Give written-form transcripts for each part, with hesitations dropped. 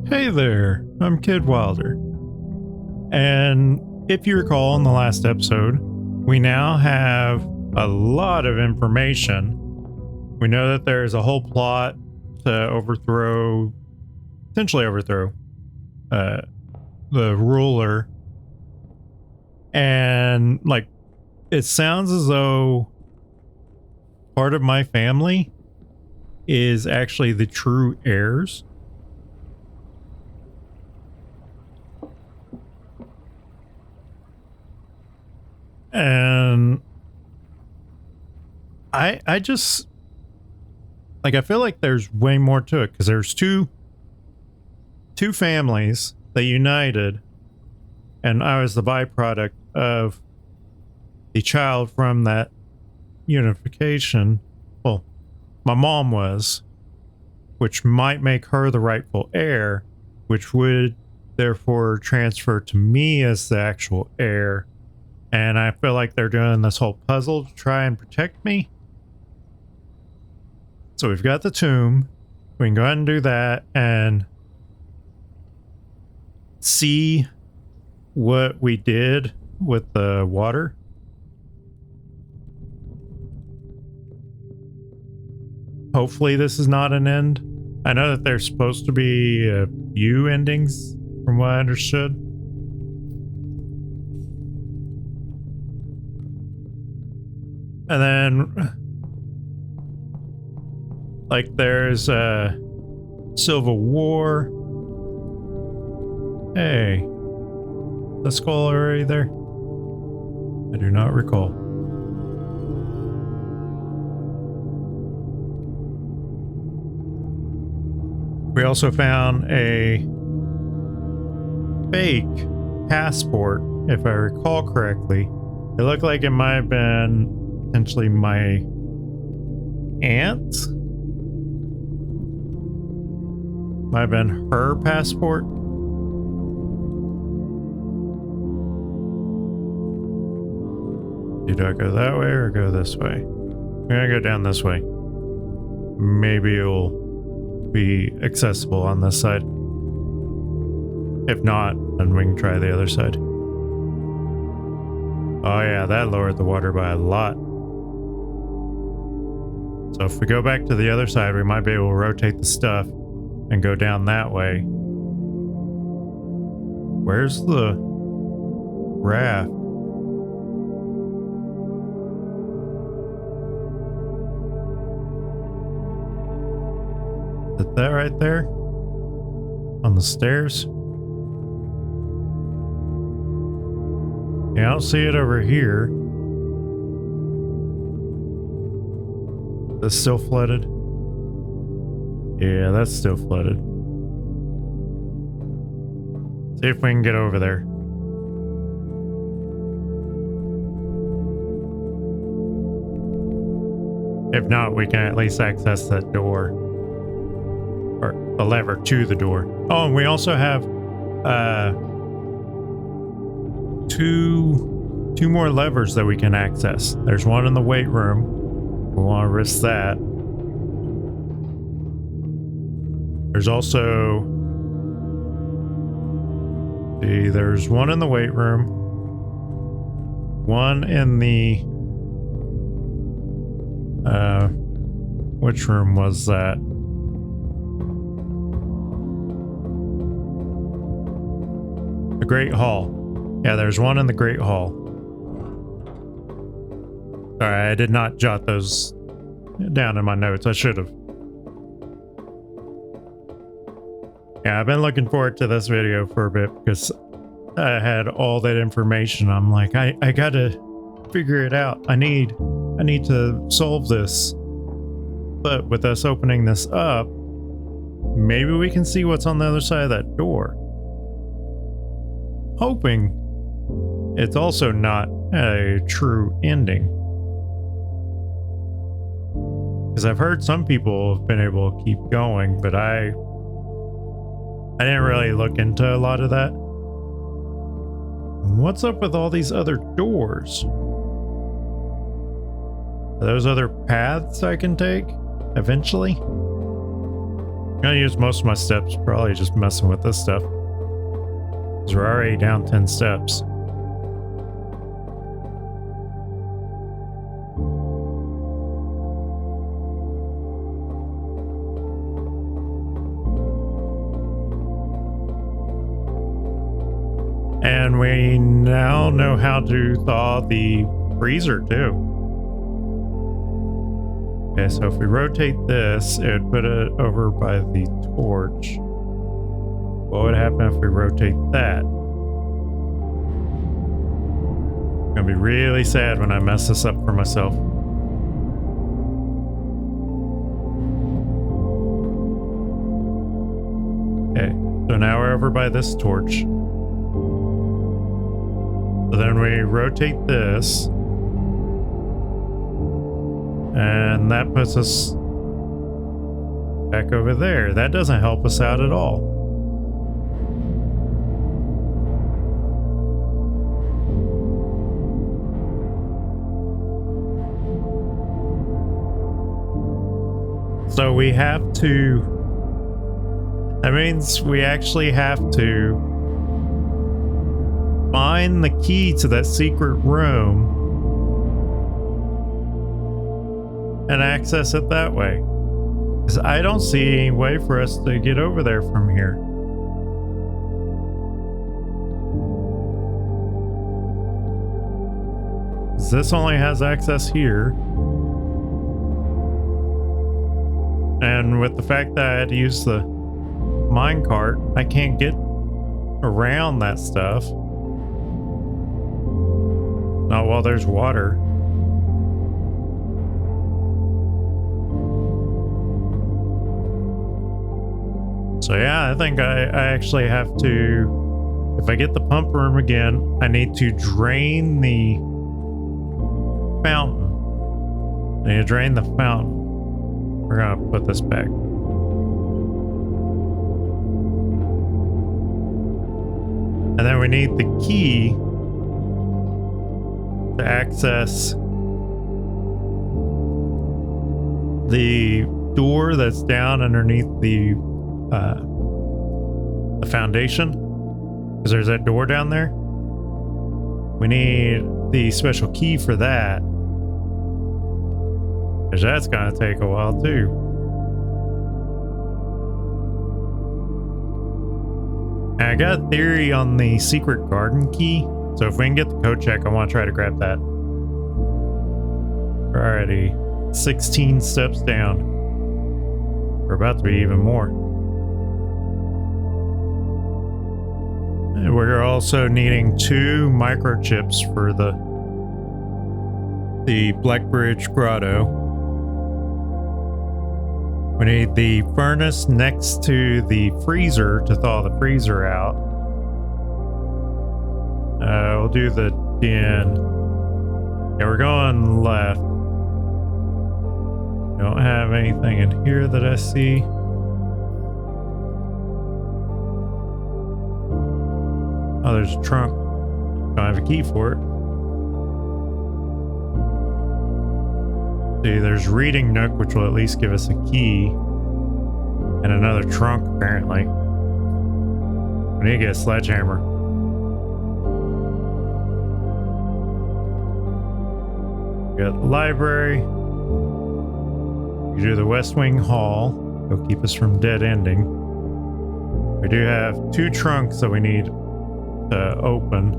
Hey there, I'm Kid Wilder. And if you recall in the last episode, we now have a lot of information. We know that there's a whole plot to potentially overthrow the ruler. And it sounds as though part of my family is actually the true heirs. And I just I feel like there's way more to it because there's two families that united, and I was the byproduct of the child from that unification. Well, my mom was, which might make her the rightful heir, which would therefore transfer to me as the actual heir. And I feel like they're doing this whole puzzle to try and protect me. So we've got the tomb. We can go ahead and do that and see what we did with the water. Hopefully this is not an end. I know that there's supposed to be a few endings from what I understood. And then, there's a Civil War. Hey, the skull already there? I do not recall. We also found a fake passport, if I recall correctly. It looked like it might have been potentially my aunt. Might have been her passport. Do I go that way or go this way? I'm gonna go down this way. Maybe it'll be accessible on this side. If not, then we can try the other side. Oh yeah, that lowered the water by a lot. So if we go back to the other side, we might be able to rotate the stuff and go down that way. Where's the raft? Is that right there? On the stairs? Yeah, I don't see it over here. That's still flooded. Yeah, that's still flooded. See if we can get over there. If not, we can at least access that door. Or a lever to the door. Oh, and we also have two more levers that we can access. There's one in the weight room. We want to risk that. There's also there's one in the weight room, one in the which room was that? The Great Hall. Yeah, there's one in the Great Hall. Sorry, I did not jot those down in my notes. I should have. Yeah, I've been looking forward to this video for a bit because I had all that information. I'm like, I gotta figure it out. I need to solve this. But with us opening this up, maybe we can see what's on the other side of that door. Hoping it's also not a true ending. Because I've heard some people have been able to keep going, but I didn't really look into a lot of that. What's up with all these other doors? Are those other paths I can take eventually? I use most of my steps probably just messing with this stuff. Because we're already down 10 steps. And we now know how to thaw the freezer too. Okay, so if we rotate this, it would put it over by the torch. What would happen if we rotate that? I'm gonna be really sad when I mess this up for myself. Okay, so now we're over by this torch. So then we rotate this. And that puts us back over there. That doesn't help us out at all. So we have to... That means we actually have to find the key to that secret room and access it that way. Because I don't see any way for us to get over there from here. This only has access here. And with the fact that I had to use the minecart, I can't get around that stuff. Not while there's water. So yeah, I think I actually have to, if I get the pump room again, I need to drain the fountain. I need to drain the fountain. We're gonna put this back. And then we need the key to access the door that's down underneath the foundation, because there's that door down there. We need the special key for that, because that's gonna take a while too. And I got a theory on the secret garden key, so if we can get the code check, I want to try to grab that. Alrighty, 16 steps down. We're about to be even more. And we're also needing 2 microchips for the Black Bridge Grotto. We need the furnace next to the freezer to thaw the freezer out. We'll do the den. Yeah, we're going left. Don't have anything in here that I see. Oh, there's a trunk. Don't have a key for it. See, there's reading nook, which will at least give us a key. And another trunk, apparently. We need to get a sledgehammer. We got the library. We do the West Wing Hall. It'll keep us from dead ending. We do have 2 trunks that we need to open.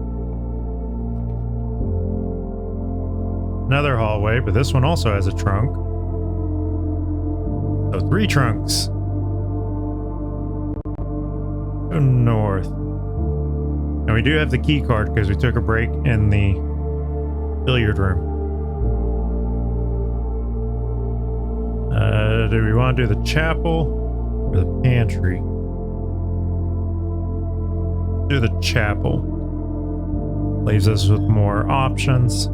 Another hallway, but this one also has a trunk. So 3 trunks. Go north. And we do have the key card because we took a break in the billiard room. Do we want to do the chapel or the pantry? Do the chapel. Leaves us with more options.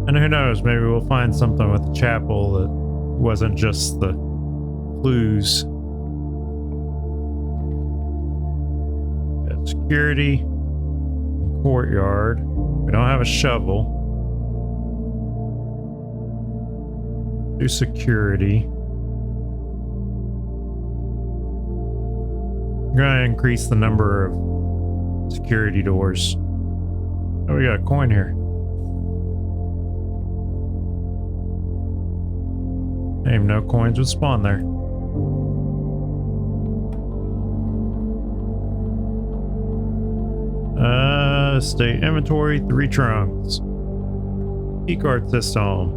And who knows, maybe we'll find something with the chapel that wasn't just the clues. Got security, courtyard. We don't have a shovel. Do security. I'm gonna increase the number of security doors. Oh, we got a coin here. I didn't even know coins would spawn there. State inventory, 3 trunks. Keycard system.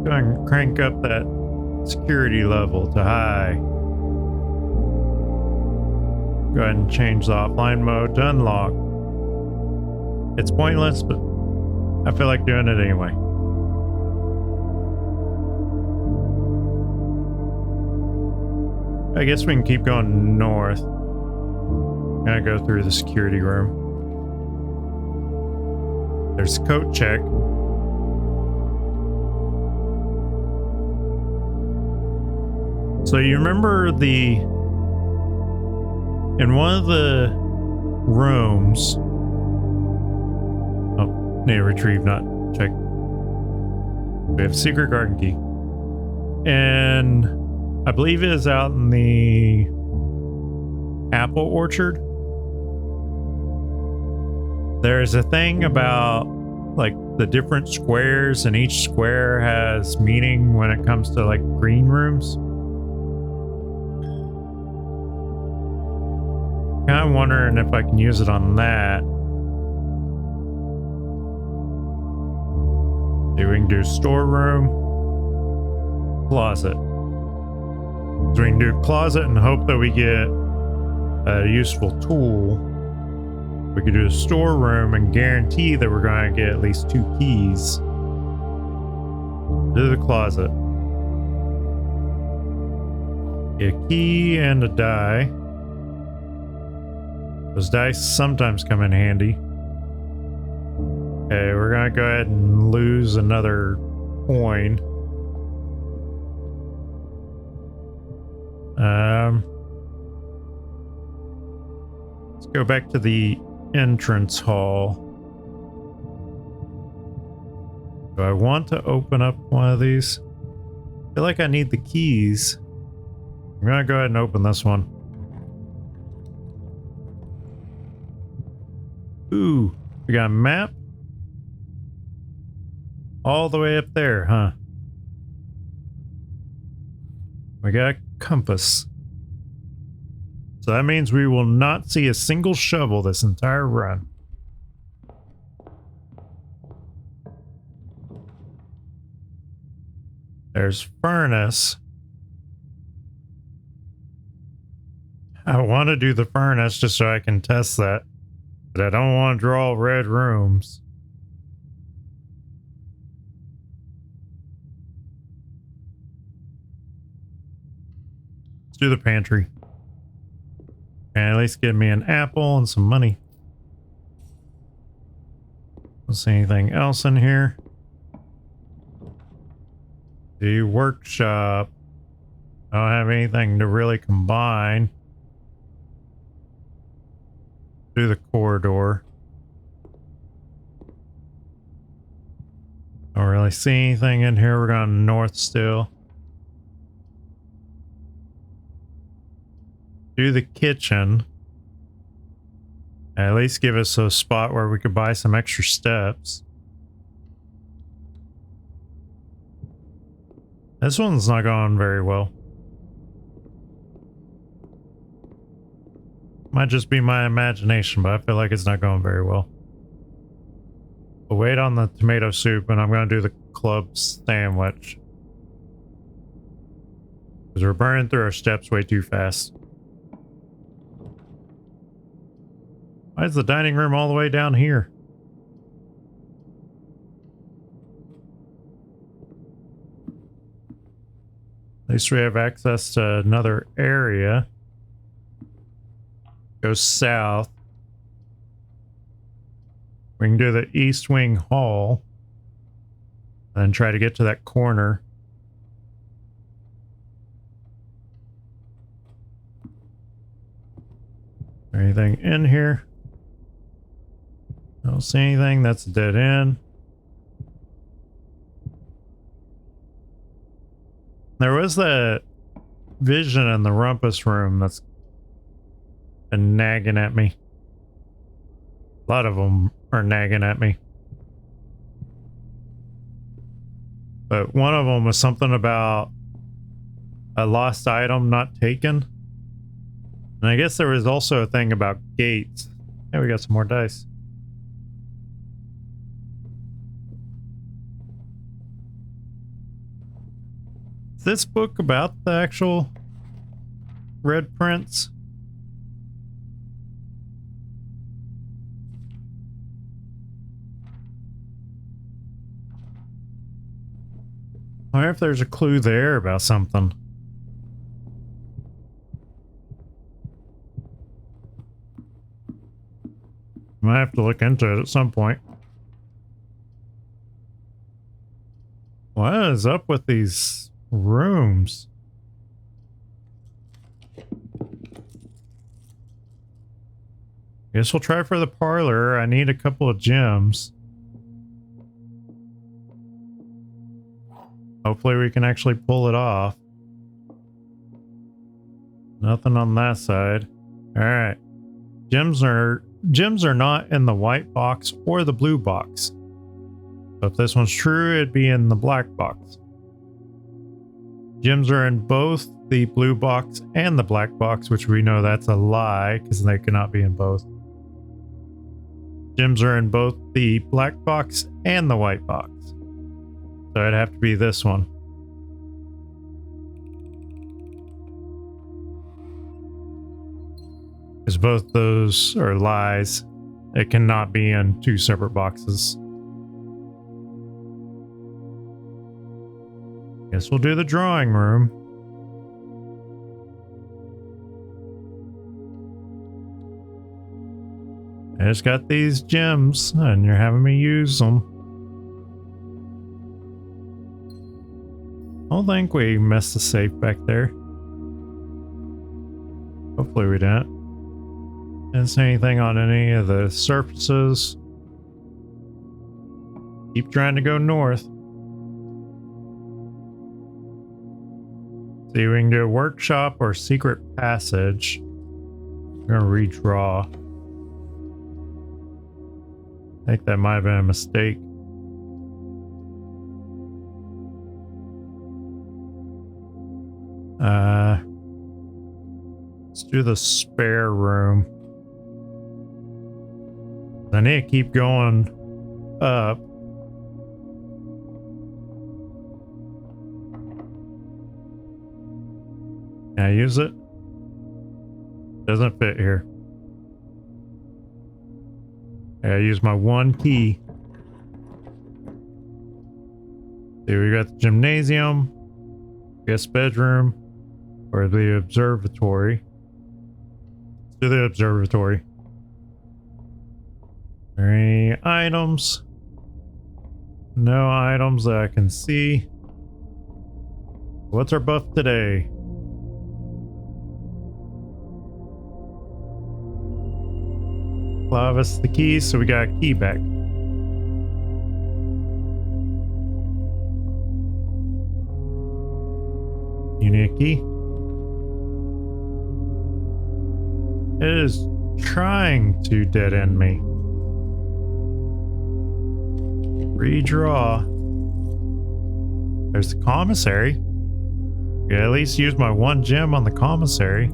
Go ahead and crank up that security level to high. Go ahead and change the offline mode to unlock. It's pointless, but I feel like doing it anyway. I guess we can keep going north. I'm gonna go through the security room. There's a coat check. So you remember in one of the rooms. Oh, need to retrieve, not check. We have secret garden key. And I believe it is out in the apple orchard. There's a thing about like the different squares, and each square has meaning when it comes to like green rooms. Kind of wondering if I can use it on that. See, we can do storeroom, closet. So we can do closet and hope that we get a useful tool. We could do a storeroom and guarantee that we're going to get at least 2 keys. Do the closet. A key and a die. Those dice sometimes come in handy. Okay, we're going to go ahead and lose another coin. Let's go back to the entrance hall. Do I want to open up one of these? I feel like I need the keys. I'm gonna go ahead and open this one. Ooh, we got a map all the way up there, huh? We got a compass. So that means we will not see a single shovel this entire run. There's furnace. I want to do the furnace just so I can test that. But I don't want to draw red rooms. Let's do the pantry. And at least give me an apple and some money. Don't see anything else in here. The workshop. I don't have anything to really combine. Do the corridor. Don't really see anything in here. We're going north still. Do the kitchen. At least give us a spot where we could buy some extra steps. This one's not going very well. Might just be my imagination, but I feel like it's not going very well. We'll wait on the tomato soup, and I'm going to do the club sandwich. Because we're burning through our steps way too fast. Why is the dining room all the way down here? At least we have access to another area. Go south. We can do the East Wing Hall. And try to get to that corner. Anything in here? I don't see anything. That's a dead end. There was that vision in the rumpus room that's been nagging at me. A lot of them are nagging at me. But one of them was something about a lost item not taken. And I guess there was also a thing about gates. Yeah, we got some more dice. Is this book about the actual Red Prince? I wonder if there's a clue there about something. Might have to look into it at some point. What is up with these rooms? Guess we'll try for the parlor. I need a couple of gems. Hopefully we can actually pull it off. Nothing on that side. Alright. Gems are not in the white box or the blue box. So if this one's true, it'd be in the black box. Gems are in both the blue box and the black box, which we know that's a lie because they cannot be in both. Gems are in both the black box and the white box. So it'd have to be this one. Because both those are lies. It cannot be in two separate boxes. Guess we'll do the drawing room. I just got these gems and you're having me use them. I don't think we messed the safe back there. Hopefully we didn't. Didn't see anything on any of the surfaces. Keep trying to go north. See if we can do a workshop or secret passage. We're gonna redraw. I think that might have been a mistake. Let's do the spare room. I need to keep going up. Can I use it? Doesn't fit here. I use my one key. There we got the gymnasium, guest bedroom, or the observatory. Let's do the observatory. Are there any items? No items that I can see. What's our buff today? Love us the keys, so we got a key back. You need a key? It is trying to dead end me. Redraw. There's the commissary. Yeah, at least use my one gem on the commissary.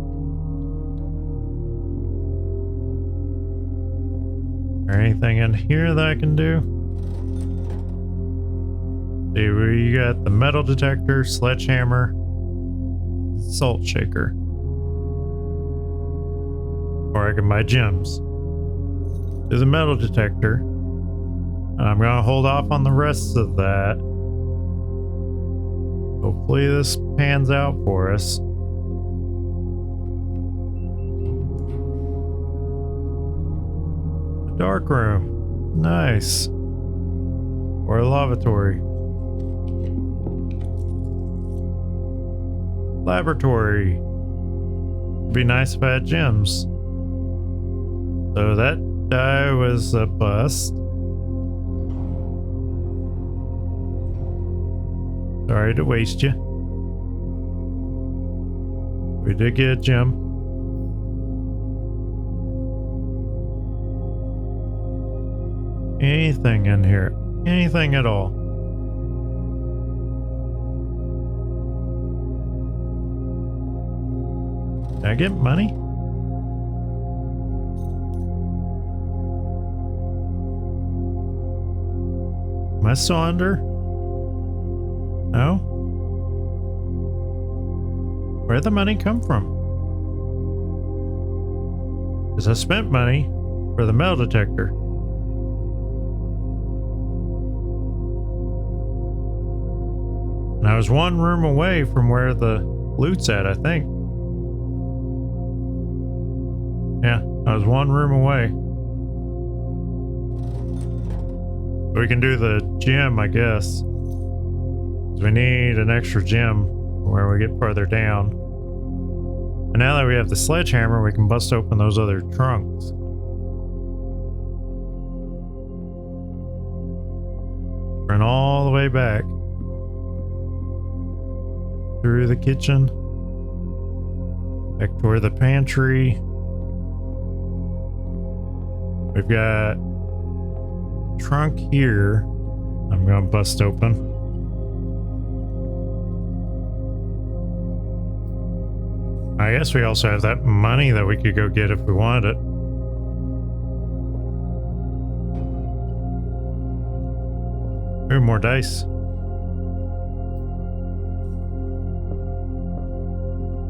Or anything in here that I can do? See, we got the metal detector, sledgehammer, salt shaker. Or I can buy gems. There's a metal detector. I'm gonna hold off on the rest of that. Hopefully this pans out for us. Dark room. Nice. Or a lavatory. Laboratory. Be nice if I had gems. So that die was a bust. Sorry to waste you. We did get a gem. anything in here. Anything at all. Did I get money? Am I still under? No? Where'd the money come from? Because I spent money for the metal detector. And I was one room away from where the loot's at, I think. Yeah, I was one room away. We can do the gym, I guess. 'Cause we need an extra gym where we get further down. And now that we have the sledgehammer, we can bust open those other trunks. Run all the way back. Through the kitchen. Back toward the pantry. We've got trunk here. I'm gonna bust open. I guess we also have that money that we could go get if we wanted it. Ooh, more dice.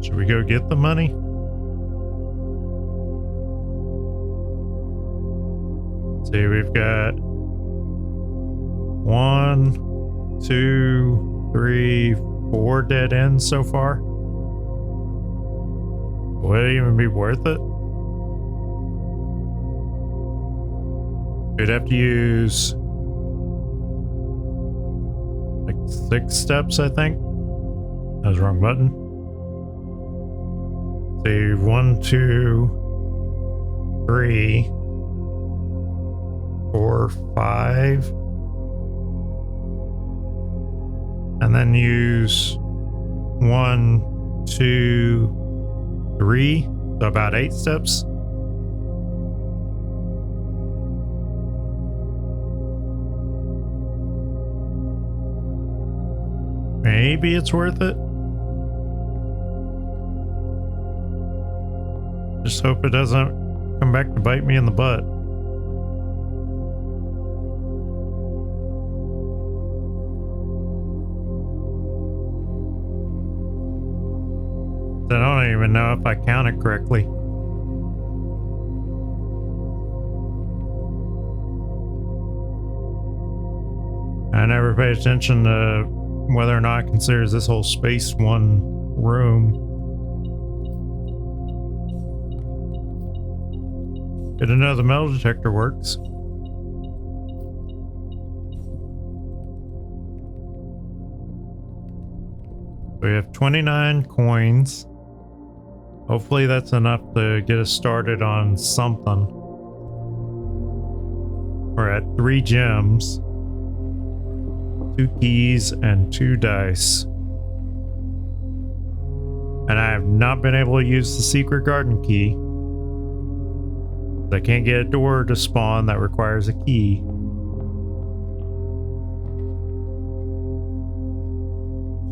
Should we go get the money? See, we've got 1, 2, 3, 4 dead ends so far. Would it even be worth it? We'd have to use like 6 steps, I think. That was the wrong button. See, 1, 2, 3, 4, 5. And then use 1, 2, 3. So about 8 steps. Maybe it's worth it. Just hope it doesn't come back to bite me in the butt. I don't even know if I counted correctly. I never paid attention to whether or not it considers this whole space one room. Good to know the metal detector works. We have 29 coins. Hopefully that's enough to get us started on something. We're at 3 gems, 2 keys, and 2 dice. And I have not been able to use the secret garden key. I can't get a door to spawn that requires a key.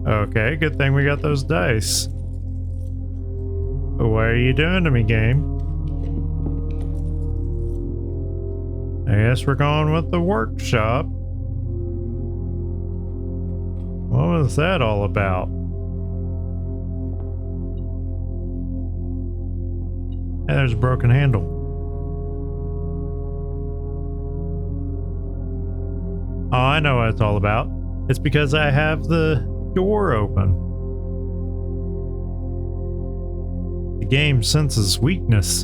Okay, good thing we got those dice. But what are you doing to me, game? I guess we're going with the workshop. What was that all about? Hey, there's a broken handle. Oh, I know what it's all about. It's because I have the door open. The game senses weakness.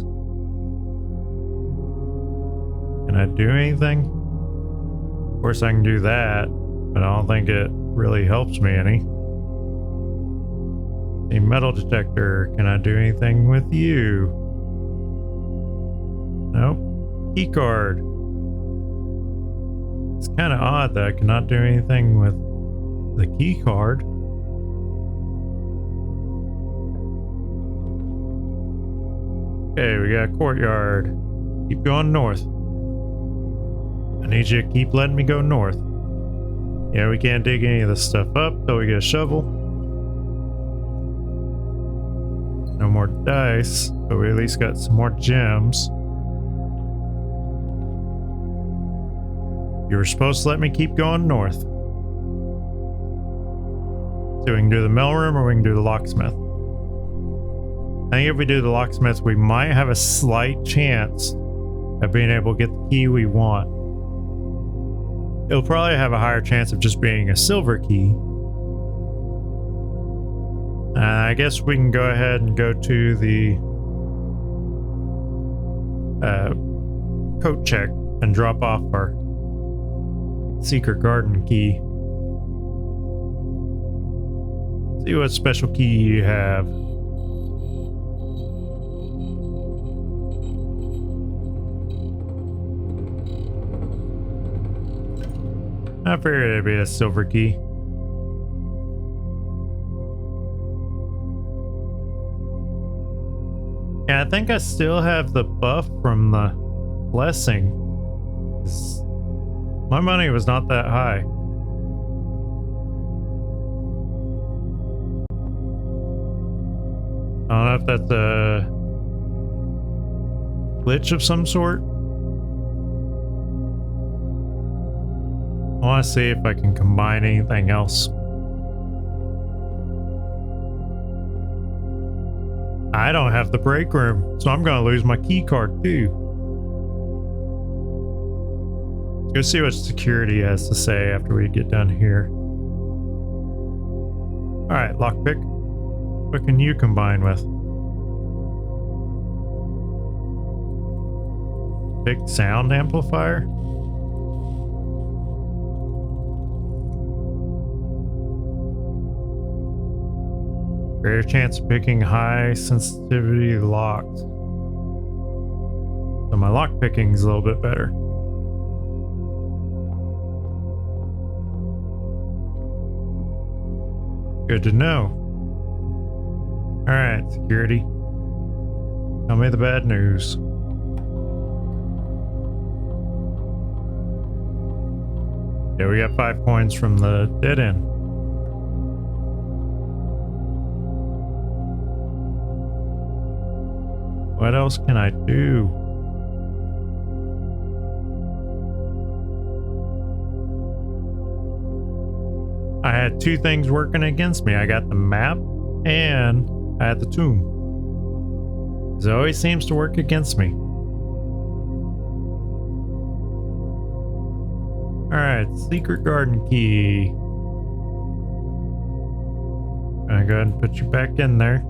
Can I do anything? Of course I can do that, but I don't think it really helps me any. A metal detector. Can I do anything with you? Nope. Key card. It's kind of odd that I cannot do anything with the key card. Okay, we got a courtyard. Keep going north. I need you to keep letting me go north. Yeah, we can't dig any of this stuff up till we get a shovel. No more dice, but we at least got some more gems. You were supposed to let me keep going north. So we can do the mailroom or we can do the locksmith. I think if we do the locksmith, we might have a slight chance of being able to get the key we want. It'll probably have a higher chance of just being a silver key. I guess we can go ahead and go to the coat check and drop off our secret garden key. See what special key you have. I figured it'd be a silver key. Yeah, I think I still have the buff from the blessing. My money was not that high. I don't know if that's a glitch of some sort. I want to see if I can combine anything else. I don't have the break room, so I'm going to lose my key card too. Let's go see what security has to say after we get done here. Alright, lockpick. What can you combine with? Big sound amplifier? Greater chance of picking high sensitivity locks. So my lock picking is a little bit better. Good to know. Alright, security. Tell me the bad news. Yeah, we got 5 coins from the dead end. What else can I do? I had 2 things working against me. I got the map and I had the tomb. It always seems to work against me. Alright, secret garden key. I'm gonna go ahead and put you back in there.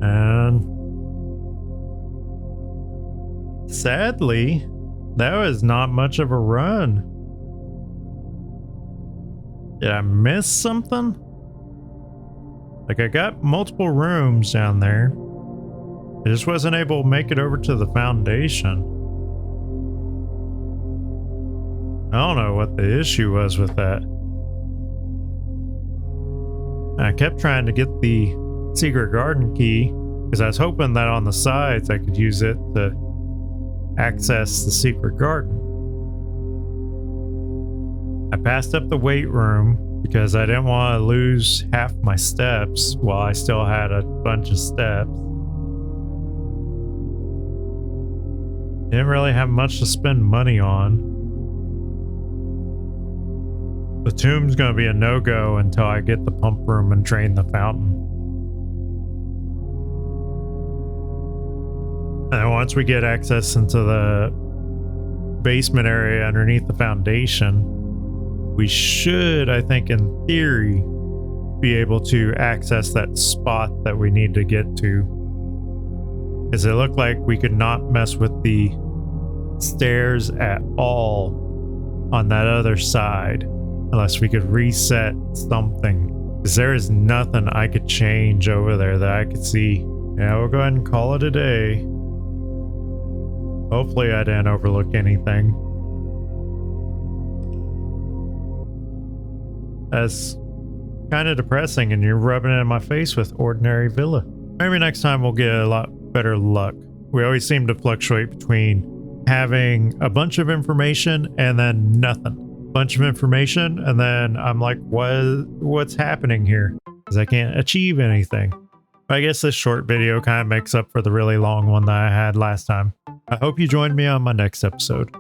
And sadly, that was not much of a run. Did I miss something? Like, I got multiple rooms down there. I just wasn't able to make it over to the foundation. I don't know what the issue was with that. I kept trying to get the secret garden key because I was hoping that on the sides I could use it to access the secret garden. I passed up the weight room because I didn't want to lose half my steps while I still had a bunch of steps. Didn't really have much to spend money on. The tomb's gonna be a no-go until I get the pump room and drain the fountain. And once we get access into the basement area underneath the foundation, we should, I think in theory, be able to access that spot that we need to get to. Because it looked like we could not mess with the stairs at all on that other side unless we could reset something. Because there is nothing I could change over there that I could see. Yeah, we'll go ahead and call it a day. Hopefully I didn't overlook anything. That's kind of depressing, and you're rubbing it in my face with ordinary villa. Maybe next time we'll get a lot better luck. We always seem to fluctuate between having a bunch of information and then nothing. Bunch of information and then I'm like, what's happening here? Because I can't achieve anything. I guess this short video kind of makes up for the really long one that I had last time. I hope you join me on my next episode.